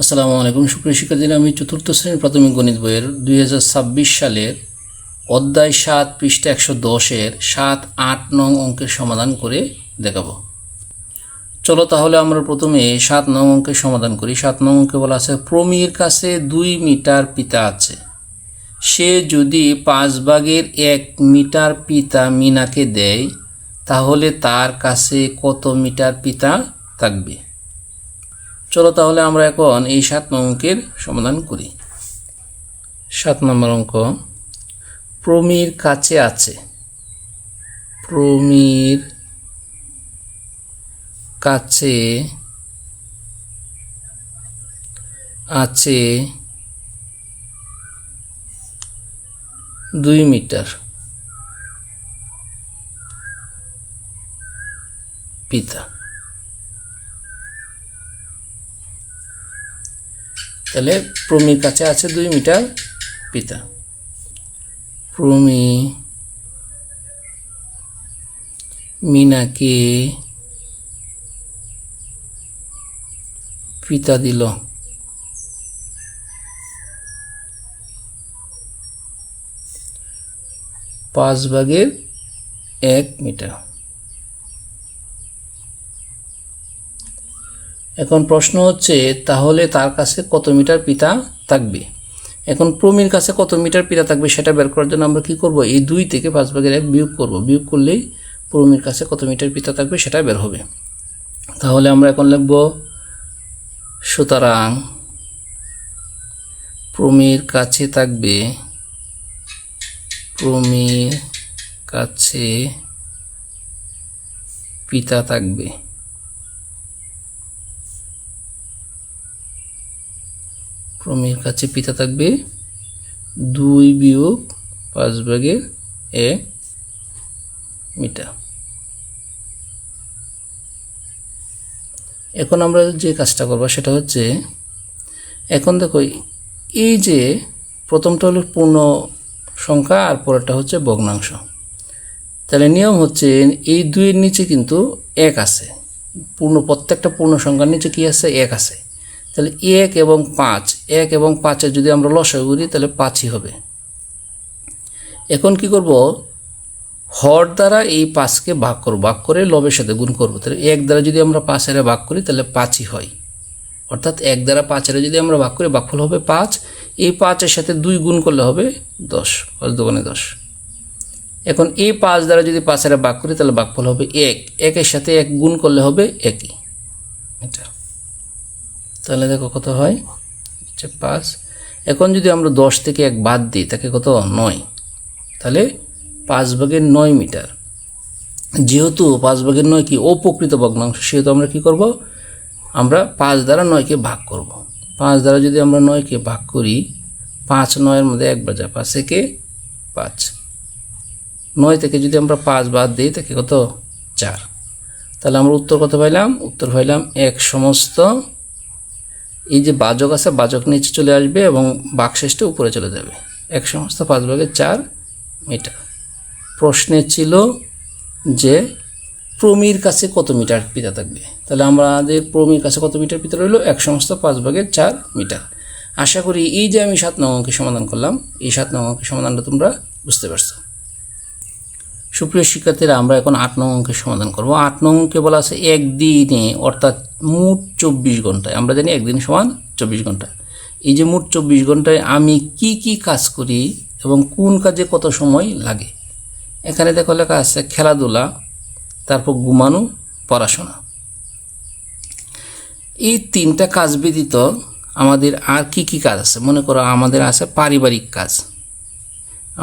আসসালামু আলাইকুম। সুপ্রিয় শিক্ষার্থীরা, আমি চতুর্থ শ্রেণীর প্রাথমিক গণিত বইয়ের 2026 সালের অধ্যায় 7 পৃষ্ঠা 110-এর 7-8 নং অঙ্কের সমাধান করে দেখাবো। চলো তাহলে আমরা প্রথমে 7 নং অঙ্কের সমাধান করি। 7 নং অঙ্কে বলা আছে, প্রমীর কাছে 2 মিটার পিতা আছে। সে যদি 5/1 মিটার পিতা মিনাকে দেয়, তাহলে তার কাছে কত মিটার পিতা থাকবে? চলো তাহলে আমরা এখন এই 7 নং অঙ্কের সমাধান করি। 7 নম্বর অঙ্ক, প্রমীর কাছে আছে। প্রমীর কাছে আছে 2 মিটার পিতা। তাহলে প্রমীর কাছে আছে 2 মিটার পিতা। প্রমী মিনাকে পিতা দিল। পাঁচ ভাগের 1 মিটার। এখন প্রশ্ন হচ্ছে, তাহলে তার কাছে কত মিটার পিতা থাকবে? এখন প্রমীর কাছে কত মিটার পিতা থাকবে সেটা বের করার জন্য আমরা কি করব, এই 2 থেকে 5/1 বিয়োগ করব। বিয়োগ করলেই প্রমীর কাছে কত মিটার পিতা থাকবে সেটা বের হবে। তাহলে আমরা এখন লিখব, সুতরাং প্রমীর কাছে থাকবে, প্রমীর কাছে পিতা থাকবে প্রমীর কাছে পিতা থাকবে 2 বিয়োগ 5/1 মিটার। এখন আমরা যে কাজটা করব সেটা হচ্ছে, এখন দেখো এই যে প্রথমটা হলো পূর্ণ সংখ্যা আর পরেরটা হচ্ছে ভগ্নাংশ। তাহলে নিয়ম হচ্ছে, এই 2 এর নিচে কিন্তু 1 আছে। প্রত্যেকটা পূর্ণ সংখ্যার নিচে কি আছে? 1 আছে। তাহলে 1 এবং 5-এর যদি আমরা লসাগু করি তাহলে 5ই হবে। এখন কি করব, হর দ্বারা এই 5কে ভাগ করব, ভাগ করে লবের সাথে গুণ করব। তাহলে 1 দ্বারা যদি আমরা 5 এর ভাগ করি তাহলে 5ই হয়। অর্থাৎ 1 দ্বারা 5 এর যদি আমরা ভাগ করি, ভাগফল হবে 5। এই 5 এর সাথে 2 গুণ করলে হবে 10, 5 দুগুণে 10। এখন এই 5 দ্বারা যদি 5 এর ভাগ করি তাহলে ভাগফল হবে 1। 1 এর সাথে 1 গুণ করলে হবে 1ই মিটার। তাহলে দেখো কত হয়, 5। এখন যদি আমরা 10 থেকে 1 বাদ দিই, তাকে কত? 9। তাহলে 5/9 মিটার। যেহেতু 5/9 কি অপ্রকৃত ভগ্নাংশ, সেহেতু আমরা কি করব, আমরা 5 দ্বারা 9কে ভাগ করব। 5 দ্বারা যদি আমরা 9কে ভাগ করি, 5 9-এর মধ্যে 1 বাজা, 5 একে 5। 9 থেকে যদি আমরা 5 বাদ দিই তাকে কত? 4। তাহলে আমরা উত্তর কত পাইলাম? উত্তর পাইলাম 1 সমস্ত, এই যে বাজক আছে বাজক নিচে চলে আসবে এবং ভাগশেষটা উপরে চলে যাবে। 1 সমস্ত 5/4 মিটার। প্রশ্নে ছিল যে প্রমীর কাছে কত মিটার পিতা থাকবে। তাহলে আমাদের প্রমীর কাছে কত মিটার পিতা রইল? 1 সমস্ত 5/4 মিটার। আশা করি এই যে আমি 7 নং অঙ্কের সমাধান করলাম, এই 7 নং অঙ্কের সমাধানটা তোমরা বুঝতে পারছো। সুপ্রিয় শিক্ষার্থীরা, আমরা এখন 8 নং অঙ্কের সমাধান করব। 8 নং অঙ্কে বলা আছে, একদিনে অর্থাৎ মোট 24 ঘন্টায়, আমরা জানি একদিন সমান 24 ঘন্টা। এই যে মোট 24 ঘন্টায় আমি কি কি কাজ করি এবং কোন কাজে কত সময় লাগে। এখানে দেখো লেখা আছে খেলাধুলা, তারপর ঘুমানো, পড়াশোনা। এই 3টা কাজ ব্যতীত আমাদের আর কি কি কাজ আছে? মনে করো আমাদের আছে পারিবারিক কাজ।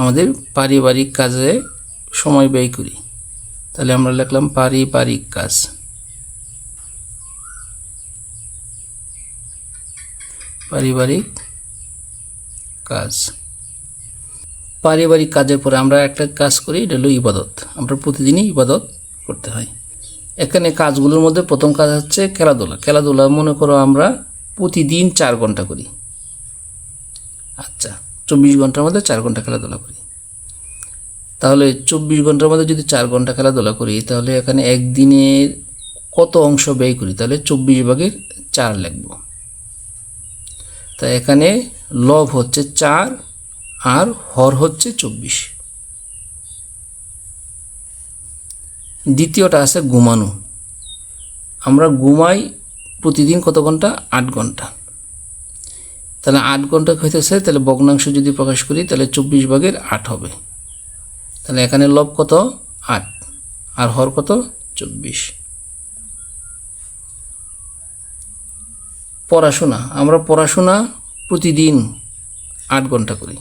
আমাদের পারিবারিক কাজে সময় ব্যয় করি। তাহলে আমরা লিখলাম পারিবারিক কাজ। পারিবারিক কাজ। পারিবারিক কাজের পরে আমরা একটা কাজ করি, এটা হলো ইবাদত। আমরা প্রতিদিনই ইবাদত করতে হয়। এখানে কাজগুলোর মধ্যে প্রথম কাজ হচ্ছে খেলাধুলা। খেলাধুলা মনে করো আমরা প্রতিদিন 4 ঘন্টা করি। আচ্ছা, 24 ঘন্টার মধ্যে 4 ঘন্টা খেলাধুলা করি। তাহলে 24 ঘন্টার মধ্যে যদি 4 ঘন্টা খেলাধুলা করি, তাহলে এখানে একদিনের কত অংশ ব্যয় করি? তাহলে 24/4 লিখব। তা এখানে লব হচ্ছে 4 আর হর হচ্ছে 24। দ্বিতীয়টা আছে ঘুমানো। আমরা ঘুমাই প্রতিদিন কত ঘন্টা? 8 ঘন্টা। তাহলে 8 ঘন্টা হইতেছে, তাহলে ভগ্নাংশ যদি প্রকাশ করি তাহলে 24/8 হবে। তাহলে এখানে লব কত? 8 আর হর কত? 24। পড়াশোনা, আমরা পড়াশোনা প্রতিদিন 8 ঘন্টা করি,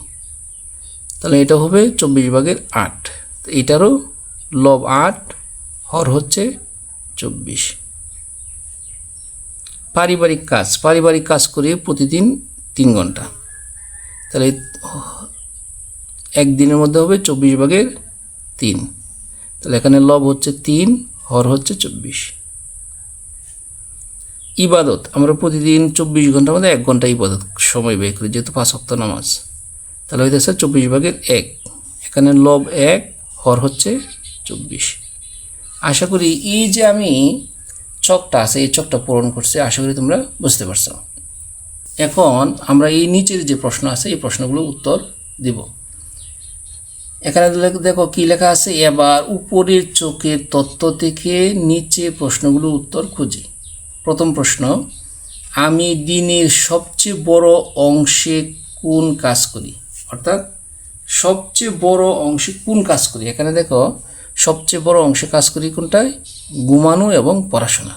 তাহলে এটা হবে 24/8। তো এটারও লব 8, হর হচ্ছে 24। পারিবারিক কাজ করি প্রতিদিন 3 ঘন্টা, তাহলে একদিনের মধ্যে হবে 24/3। তাহলে এখানে লব হচ্ছে 3, হর হচ্ছে 24। ইবাদত, আমরা প্রতিদিন 24 ঘন্টার মধ্যে 1 ঘন্টা ইবাদত সময় ব্যয় করি, যেহেতু 5 ওয়াক্ত নামাজ। তাহলে হইতেছে 24/1। এখানে লব 1, হর হচ্ছে 24। আশা করি এই যে আমি ছকটা আছে এই ছকটা পূরণ করছি, আশা করি তোমরা বুঝতে পারছো। এখন আমরা এই নিচের যে প্রশ্ন আছে এই প্রশ্নগুলো উত্তর দিব। এখানে দেখো কি লেখা আছে, এবার উপরের চোখের তথ্য থেকে নিচে প্রশ্নগুলো উত্তর খুঁজি। প্রথম প্রশ্ন, আমি দিনের সবচেয়ে বড় অংশে কোন কাজ করি? অর্থাৎ সবচেয়ে বড় অংশে কোন কাজ করি? এখানে দেখো সবচেয়ে বড় অংশে কাজ করি কোনটায়? ঘুমানো এবং পড়াশোনা।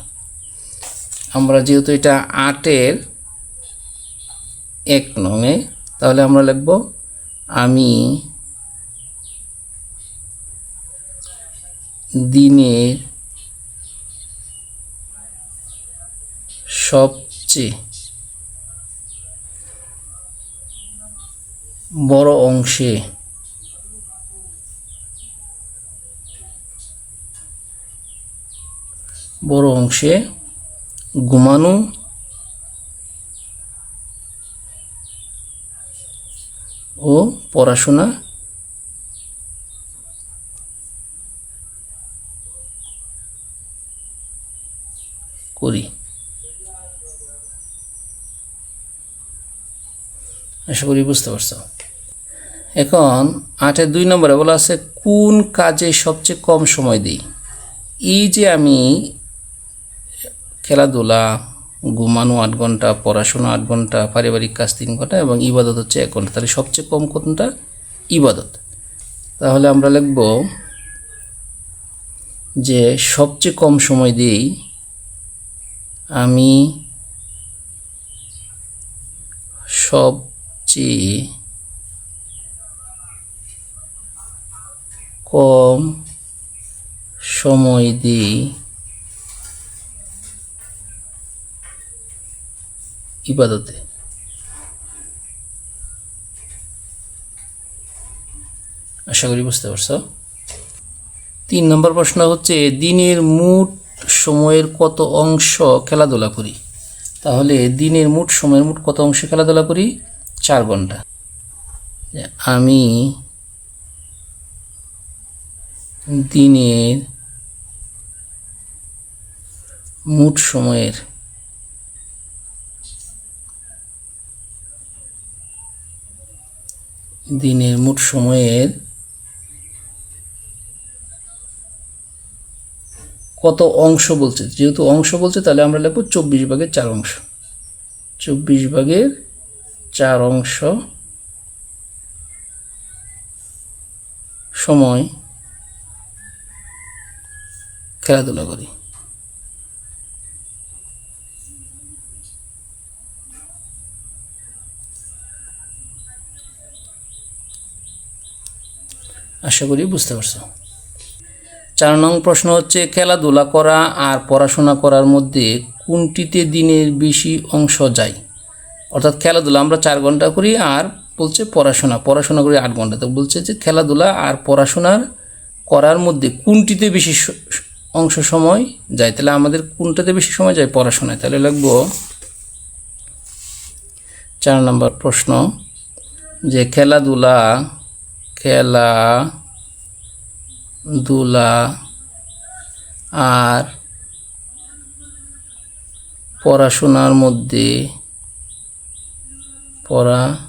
আমরা যেহেতু এটা 8-এর 1 নঙে, তাহলে আমরা লিখব আমি দিনের সবচেয়ে বড় অংশে ঘুমানো ও পড়াশোনা করি। আশা করি বুঝতে পারছো। এখন 8-এর 2 নম্বরে বলা আছে কোন কাজে সবচেয়ে কম সময় দিই? এই যে আমি খেলাধুলা, ঘুমানো 8 ঘন্টা, পড়াশোনা 8 ঘন্টা, পারিবারিক কাজ 3 ঘন্টা এবং ইবাদত হচ্ছে 1 ঘন্টা, তাহলে সবচেয়ে কম কোনটা? ইবাদত। তাহলে আমরা লিখব যে সবচেয়ে কম সময় দিই আমি সবচেয়ে কম সময় দিই ইবাদতে। আশা করি বুঝতে পারছো। 3 নম্বর প্রশ্ন হচ্ছে দিনের মোট সময়ের কত অংশ খেলাধুলা করি? তাহলে দিনের মোট সময়ের মোট কত অংশে খেলাধুলা করি? 4 ঘন্টা। আমি দিনের মোট সময়ের কত অংশ বলছে, যেহেতু অংশ বলছে তাহলে আমরা লিখব 24/4 অংশ। 24/4 অংশ সময় খেলাধুলা করি। আশা করি বুঝতে পারছো। 4 নং প্রশ্ন হচ্ছে খেলাধুলা করা আর পড়াশোনা করার মধ্যে কোনটিতে দিনের বেশি অংশ যায়? অর্থাৎ খেলাধুলা আমরা 4 ঘন্টা করি আর বলছে পড়াশোনা করি 8 ঘন্টা। তো বলছে যে খেলাধুলা আর পড়াশোনার করার মধ্যে কোনটিতে বেশি অংশ সময় যায়? তাহলে আমাদের কোনটাতে বেশি সময় যায়? পড়াশোনায়। তাহলে লিখব 4 নম্বর প্রশ্ন যে খেলাধুলা আর পড়াশোনার মধ্যে পড়াশোনার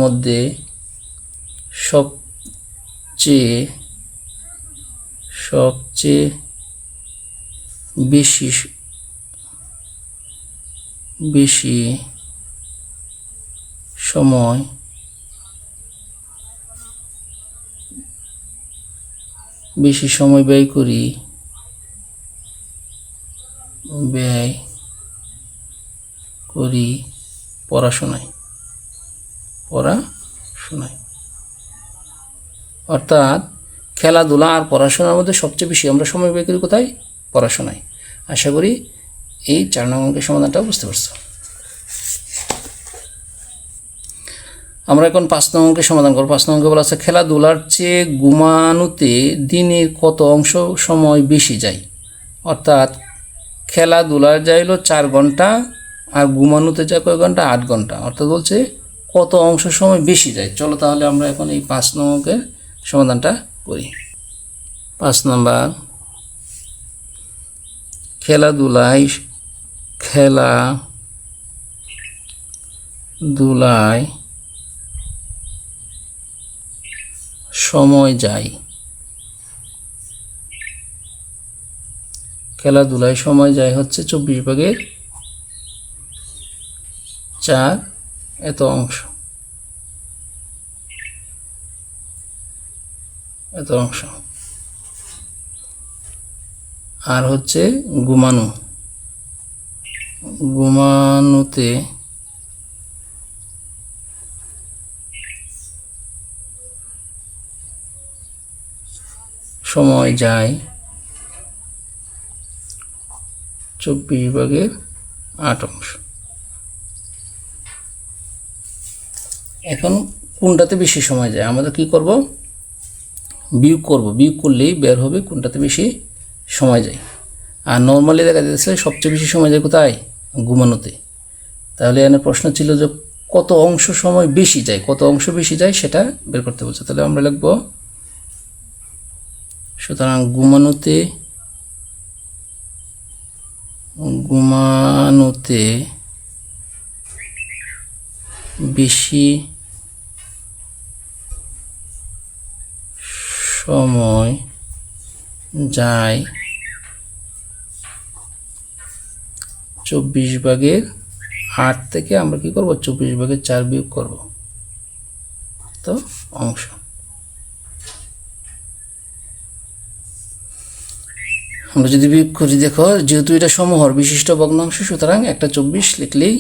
মধ্যে সবচেয়ে বেশি সময় ব্যয় করি পড়াশোনায়। অর্থাৎ খেলাধুলা আর পড়াশোনার মধ্যে সবচেয়ে বেশি আমরা সময় ব্যয় করি কোথায়? পড়াশোনায়। আশা করি এই 4 নং অঙ্কের সমাধানটা বুঝতে পারছো। আমরা এখন 5 নং অঙ্কের সমাধান করব। 5 নং অঙ্কে বলা আছে খেলাধুলার চেয়ে ঘুমানোতে দিনের কত অংশ সময় বেশি যায়। অর্থাৎ খেলাধুলার যায় হলো 4 ঘন্টা আর ঘুমানোতে যায় কয় ঘন্টা? 8 ঘন্টা। অর্থাৎ বলছে কত অংশ সময় বেশি যায়। চলো তাহলে আমরা এখন এই 5 নং অঙ্কের সমাধানটা করি। 5 নাম্বার, খেলাধুলায় সময় যায়। খেলাধুলায় সময় যায় হচ্ছে 24/4 এত অংশ। আর হচ্ছে ঘুমানোতে সময় যায় 24/8 অংশ। এখন কোনটাতে বেশি সময় যায় আমাদের কি করব? বিয়োগ করব। বিয়োগ করলেই বের হবে কোনটাতে বেশি সময় যায়। আর নর্মালি দেখা যাচ্ছে সবচেয়ে বেশি সময় যায় কোথায়? ঘুমানোতে। তাহলে এখানে প্রশ্ন ছিল যে কত অংশ সময় বেশি যায় সেটা বের করতে বলছে। তাহলে আমরা লিখব সুতরাং ঘুমানোতে বেশি সময় যায় 24/8 থেকে আমরা কি করব? 24/4 বিয়োগ করব। তো অংশ আমরা যদি বিয়োগ করি, দেখো যেহেতু এটা সমহর বিশিষ্ট ভগ্নাংশ সুতরাং একটা 24 লিখলেই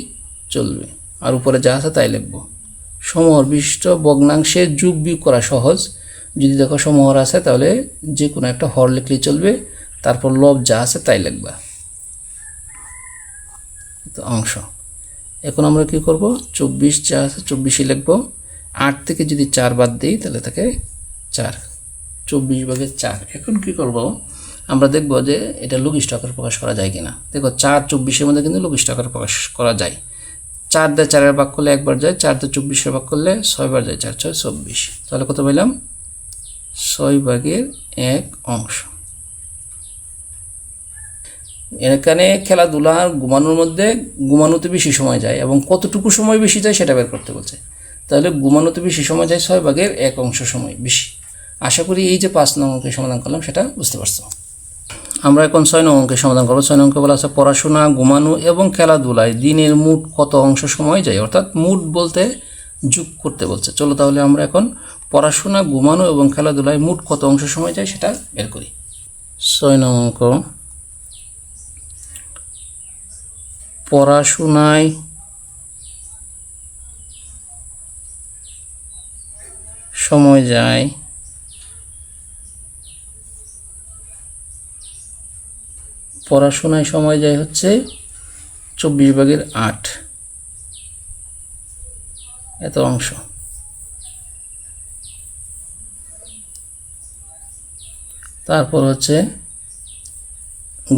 চলবে, আর উপরে যা আছে তাই লিখব। সমহর বিশিষ্ট ভগ্নাংশে যোগ বিয়োগ করা সহজ। যদি দেখো সমহর আছে তাহলে যে কোনো একটা হর লিখলেই চলবে, তারপর লব যা আছে তাই লিখবা। তো অংশ এখন আমরা কি করব? 24 যা আছে 24ই লিখব। 8 থেকে যদি 4 বাদ দিই তাহলে থাকে 4, 24/4। এখন কি করব? আমরা দেখব যে এটা লঘিষ্ঠ আকারে প্রকাশ করা যায় কিনা। দেখো 4 24-এর মধ্যে কিন্তু লঘিষ্ঠ আকারে প্রকাশ করা যায়। 4 দিয়ে 4-এর ভাগ করলে 1 বার যায়, 4 দিয়ে 24-এর ভাগ করলে 6 বার যায়, 4 6 24। তাহলে কত পেলাম? 6/1 অংশ। এখানে খেলাধুলা আর ঘুমানোর মধ্যে ঘুমানোতে বেশি সময় যায় এবং কতটুকু সময় বেশি যায় সেটা বের করতে বলছে। তাহলে ঘুমানোতে বেশি সময় যায় 6/1 অংশ সময় বেশি। আশা করি এই যে 5 নং অঙ্কের সমাধান করলাম সেটা বুঝতে পারছো। আমরা এখন 6 নং অঙ্কের সমাধান করব। 6 নং অঙ্কে বলা আছে পড়াশোনা, ঘুমানো এবং খেলাধুলায় দিনের মোট কত অংশ সময় যায়। অর্থাৎ মোট বলতে যোগ করতে বলছে। চলো তাহলে আমরা এখন পড়াশোনা, ঘুমানো এবং খেলাধুলায় মোট কত অংশ সময় যায় সেটা বের করি। 6 নং অঙ্ক, পড়াশোনায় সময় যায় 24/8 এত অংশ। তারপর হচ্ছে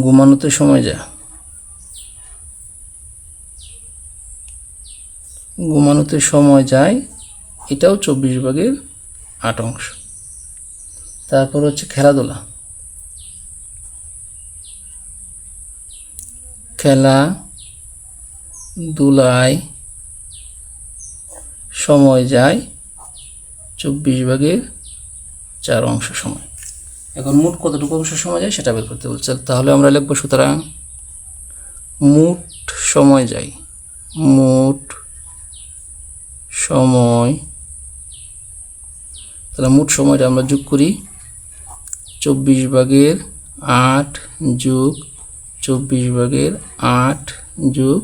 ঘুমানোতে সময় যায়, এটাও 24/8 অংশ। তারপর হচ্ছে খেলাধুলা, খেলা ধুলায় সময় যায় 24/4 সময়। এখন মোট কতটুকু অংশ সময় যায় সেটা বের করতে বলছে। তাহলে আমরা লিখব সুতরাং মোট সময় যায়, মোট সময়, তাহলে মোট সময়টা আমরা যোগ করি 24/8 যোগ 24/8 যোগ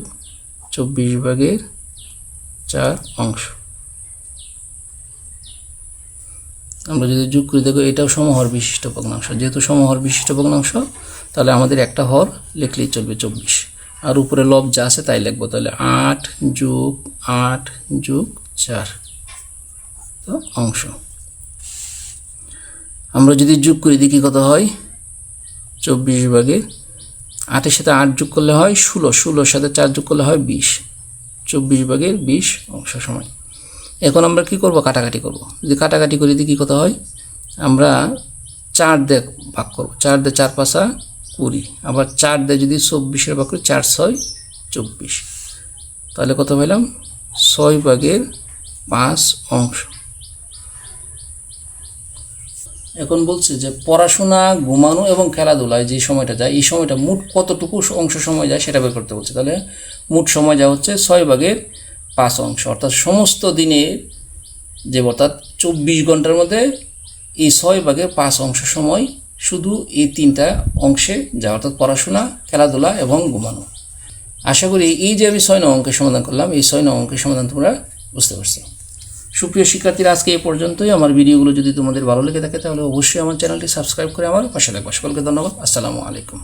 24/4 অংশ। আমরা যদি যোগ করি দেখো এটাও সমহর বিশিষ্ট ভগ্নাংশ, যেহেতু সমহর বিশিষ্ট ভগ্নাংশ তাহলে আমাদের একটা হর লিখলেই চলবে 24, আর উপরে লব যা আছে তাই লিখবো। তাহলে 8 যোগ 8 যোগ 4 তো অংশ। আমরা যদি যোগ করি দেখি কত হয়, 24/8 সাথে 8 যোগ করলে হয় 16, 16 সাথে 4 যোগ করলে হয় 20, 24/20 অংশ সময়। এখন আমরা কি করব, কাটাকাটি করব। যদি কাটাকাটি করি দেখি কত হয়, আমরা 4 দিয়ে ভাগ করব, 4 দিয়ে 4 5 20, আবার 4 দিয়ে যদি 24 ভাগ করি 4 6 24, তাহলে কত পেলাম 6/5 অংশ। এখন বলছে যে পড়াশোনা, ঘুমানো এবং খেলাধুলায় যে সময়টা যায় এই সময়টা মোট কতটুকু অংশ সময় যায় সেটা বের করতে বলছে। তাহলে মোট সময় যা হচ্ছে 6/5 অংশ, অর্থাৎ সমস্ত দিনে যে অর্থাৎ 24 ঘন্টার মধ্যে এই 6/5 অংশ সময় শুধু এই 3টা অংশে যায়, অর্থাৎ পড়াশোনা, খেলাধুলা এবং ঘুমানো। আশা করি এই যে আমি 6 নং অঙ্কের সমাধান করলাম, এই 6 নং অঙ্কের সমাধান তোমরা বুঝতে পারছো। সুপ্রিয় শিক্ষার্থীরা, আজকে এই পর্যন্তই। আমার ভিডিওগুলো যদি তোমাদের ভালো লেগে থাকে তাহলে অবশ্যই আমার চ্যানেলটি সাবস্ক্রাইব করে আমার পাশে থাকবে। সকলকে ধন্যবাদ। আসসালামু আলাইকুম।